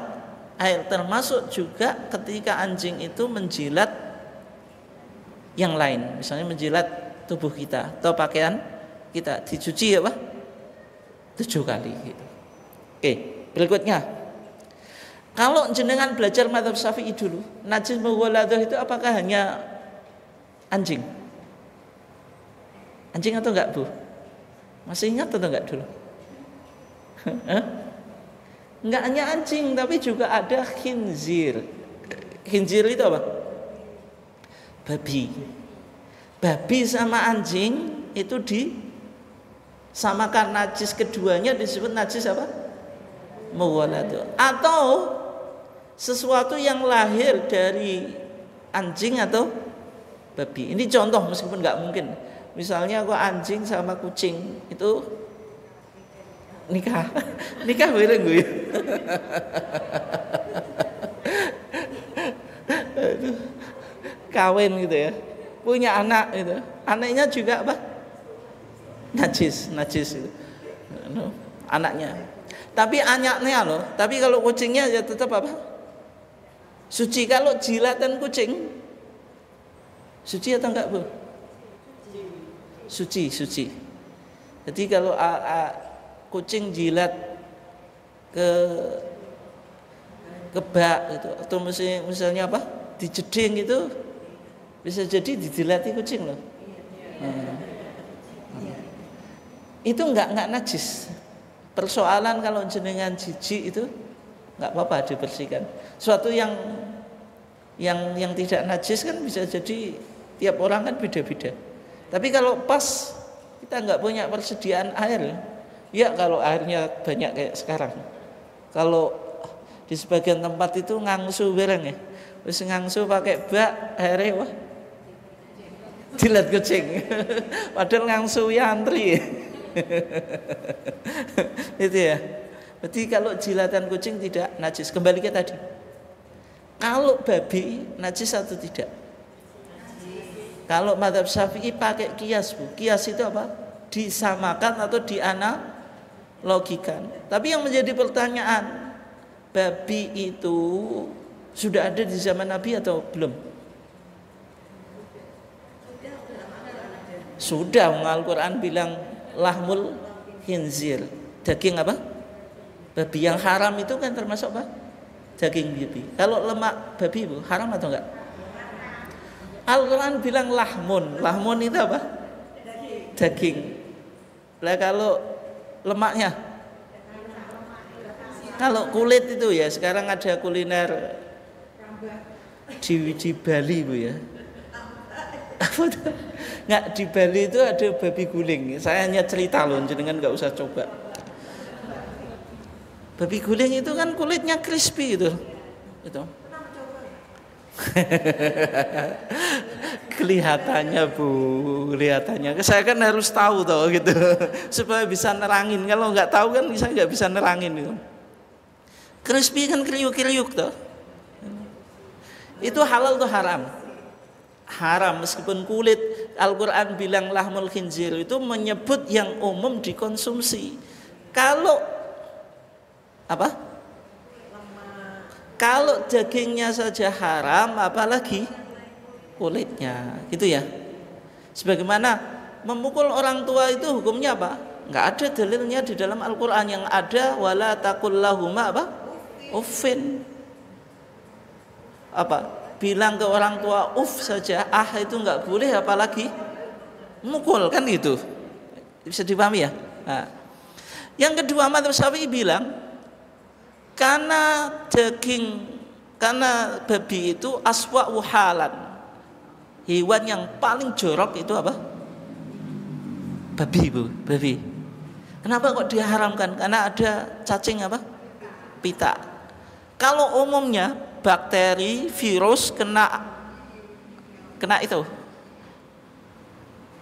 air. Termasuk juga ketika anjing itu menjilat yang lain, misalnya menjilat tubuh kita atau pakaian kita, dicuci ya, Pak, 7 kali gitu. Oke, berikutnya, kalau jenengan belajar mazhab Syafi'i dulu, najis mughaladah itu apakah hanya anjing? Anjing atau enggak, Bu? Masih ingat atau enggak dulu? Enggak hanya anjing, tapi juga ada khinzir. Khinzir itu apa? Babi. Babi sama anjing itu disamakan najis, keduanya disebut najis apa? Muwaladu. Atau sesuatu yang lahir dari anjing atau babi. Ini contoh meskipun nggak mungkin. Misalnya kok anjing sama kucing itu nikah bareng gue. Kawin gitu ya, punya anak gitu, anaknya juga apa? Najis itu. Anaknya. Tapi anaknya loh. Tapi kalau kucingnya ya tetap apa? Suci. Kalau jilatan kucing suci atau enggak, Bu? Suci. Jadi kalau kucing jilat ke bak itu, atau misalnya apa? Dijeding itu bisa jadi dijilati kucing loh. Itu enggak najis. Persoalan kalau jenengan jijik itu enggak apa-apa dibersihkan. Suatu yang tidak najis kan bisa jadi tiap orang kan beda-beda. Tapi kalau pas kita enggak punya persediaan air, ya kalau airnya banyak kayak sekarang. Kalau di sebagian tempat itu ngangsu bareng ya. Terus ngangsu pakai bak, airnya wah jilat kucing. Padahal ngangsu ya antri. Itu ya. Berarti kalau jilatan kucing tidak najis. Kembali ke tadi. Kalau babi najis atau tidak? Kalau mazhab Syafi'i pakai kias, Bu. Kias itu apa? Disamakan atau dianalogikan. Tapi yang menjadi pertanyaan, babi itu sudah ada di zaman Nabi atau belum? Sudah. Al-Quran bilang lahmul khinzir, daging apa? Babi. Yang haram itu kan termasuk apa? Daging babi. Kalau lemak babi, Bu, haram atau enggak? Al-Quran bilang lahmun itu apa? Daging. Lah kalau lemaknya, kalau kulit itu ya, sekarang ada kuliner di Bali, Bu ya. Nggak, di Bali itu ada babi guling. Saya hanya cerita loh, jenengan nggak usah coba. Babi guling itu kan kulitnya crispy gitu. Itu. Kelihatannya, Bu, kelihatannya. Saya kan harus tahu toh gitu, supaya bisa nerangin. Kalau nggak tahu kan saya nggak bisa nerangin itu. Crispy kan kriuk-kriuk toh. Itu halal atau haram? Haram meskipun kulit. Al-Quran bilang lahmul khinzir itu menyebut yang umum dikonsumsi. Kalau apa? Kalau dagingnya saja haram, apalagi kulitnya, gitu ya. Sebagaimana memukul orang tua itu hukumnya apa? Enggak ada dalilnya di dalam Al-Quran. Yang ada wala taqul lahuma apa? Uffin. Apa? Bilang ke orang tua saja, itu enggak boleh, apalagi mukul, kan itu. Bisa dipahami ya? Nah. Yang kedua, mazhab Syafi'i bilang karena babi itu aswa'u halan, hewan yang paling jorok itu apa? Babi, Bu, babi. Kenapa kok diharamkan? Karena ada cacing apa? Pita. Kalau umumnya bakteri, virus kena itu,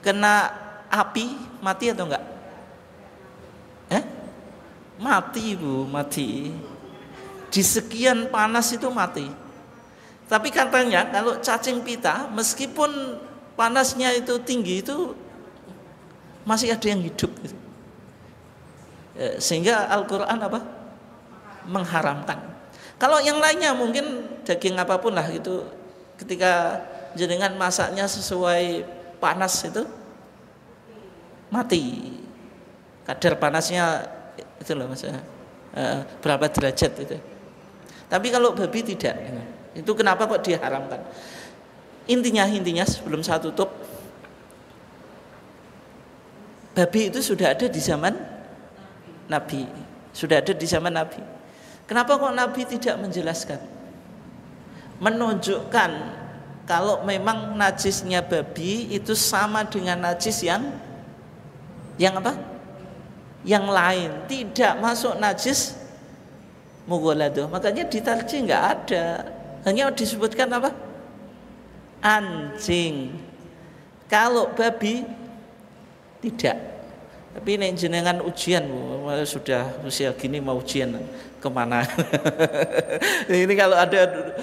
kena api, mati atau enggak? Mati, Bu, mati. Di sekian panas itu mati. Tapi katanya kalau cacing pita, meskipun panasnya itu tinggi, itu masih ada yang hidup gitu. Sehingga Al-Quran apa? Mengharamkan. Kalau yang lainnya mungkin daging apapun lah itu, ketika jenengan masaknya sesuai panas itu mati. Kadar panasnya itu loh, maksudnya berapa derajat itu. Tapi kalau babi tidak. Itu kenapa kok diharamkan? Intinya sebelum saya tutup, babi itu sudah ada di zaman Nabi. Sudah ada di zaman Nabi. Kenapa kok Nabi tidak menjelaskan? Menunjukkan kalau memang najisnya babi itu sama dengan najis yang apa? Yang lain, tidak masuk najis mughalladah. Makanya di tarjih enggak ada. Hanya disebutkan apa? Anjing. Kalau babi tidak. Tapi ini jenengan ujian, sudah usia gini mau ujian kemana? Ini kalau ada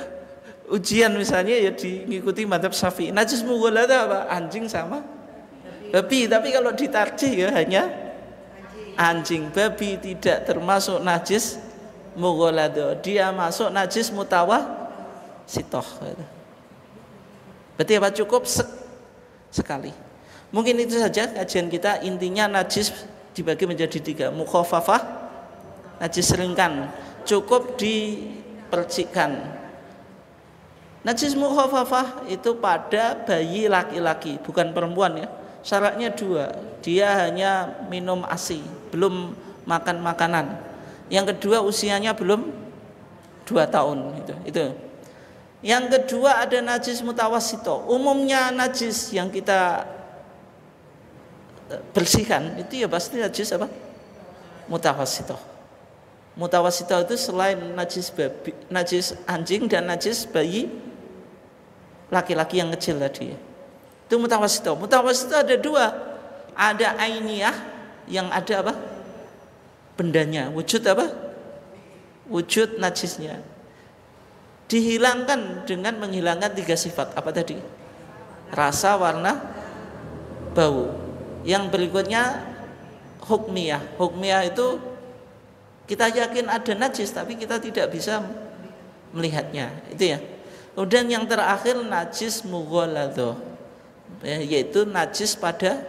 ujian misalnya ya diikuti madzhab Syafi'i. Najis mughalladah apa? Anjing sama babi. Tapi kalau ditarjih ya hanya anjing. Babi tidak termasuk najis mughalladah. Dia masuk najis mutawasithah. Berarti apa? Cukup sekali. Mungkin itu saja kajian kita. Intinya najis dibagi menjadi 3. Mukhafafah, najis ringan, cukup dipercikkan. Najis mukhafafah itu pada bayi laki-laki, bukan perempuan ya. Syaratnya 2, dia hanya minum ASI, belum makan makanan. Yang kedua usianya belum 2 tahun itu. Yang kedua ada najis mutawasithah. Umumnya najis yang kita bersihkan itu ya pasti najis apa? Mutawasithah. Mutawasithah itu selain najis babi, najis anjing dan najis bayi laki-laki yang kecil tadi. Itu mutawasithah. Mutawasithah ada 2. Ada ainiyah yang ada apa? Bendanya, wujud apa? Wujud najisnya. Dihilangkan dengan menghilangkan 3 sifat. Apa tadi? Rasa, warna, bau. Yang berikutnya hukmiyah. Hukmiyah itu kita yakin ada najis tapi kita tidak bisa melihatnya. Itu ya. Kemudian yang terakhir najis mughalladah, yaitu najis pada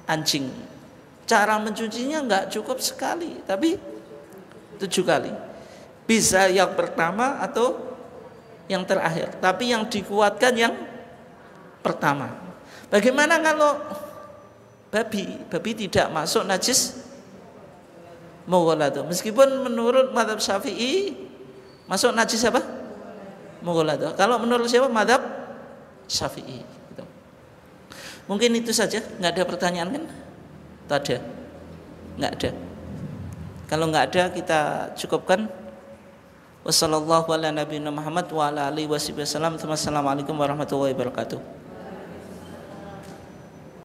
anjing. Cara mencucinya enggak cukup sekali, tapi 7 kali. Bisa yang pertama atau yang terakhir, tapi yang dikuatkan yang pertama. Bagaimana kalau babi? Babi tidak masuk najis mughalladah. Meskipun menurut madzhab Syafi'i masuk najis apa? Mughalladah. Kalau menurut siapa? Madzhab Syafi'i. Gitu. Mungkin itu saja. Nggak ada pertanyaan kan? Tak ada. Nggak ada. Kalau nggak ada kita cukupkan. Wassalamualaikum warahmatullahi wabarakatuh.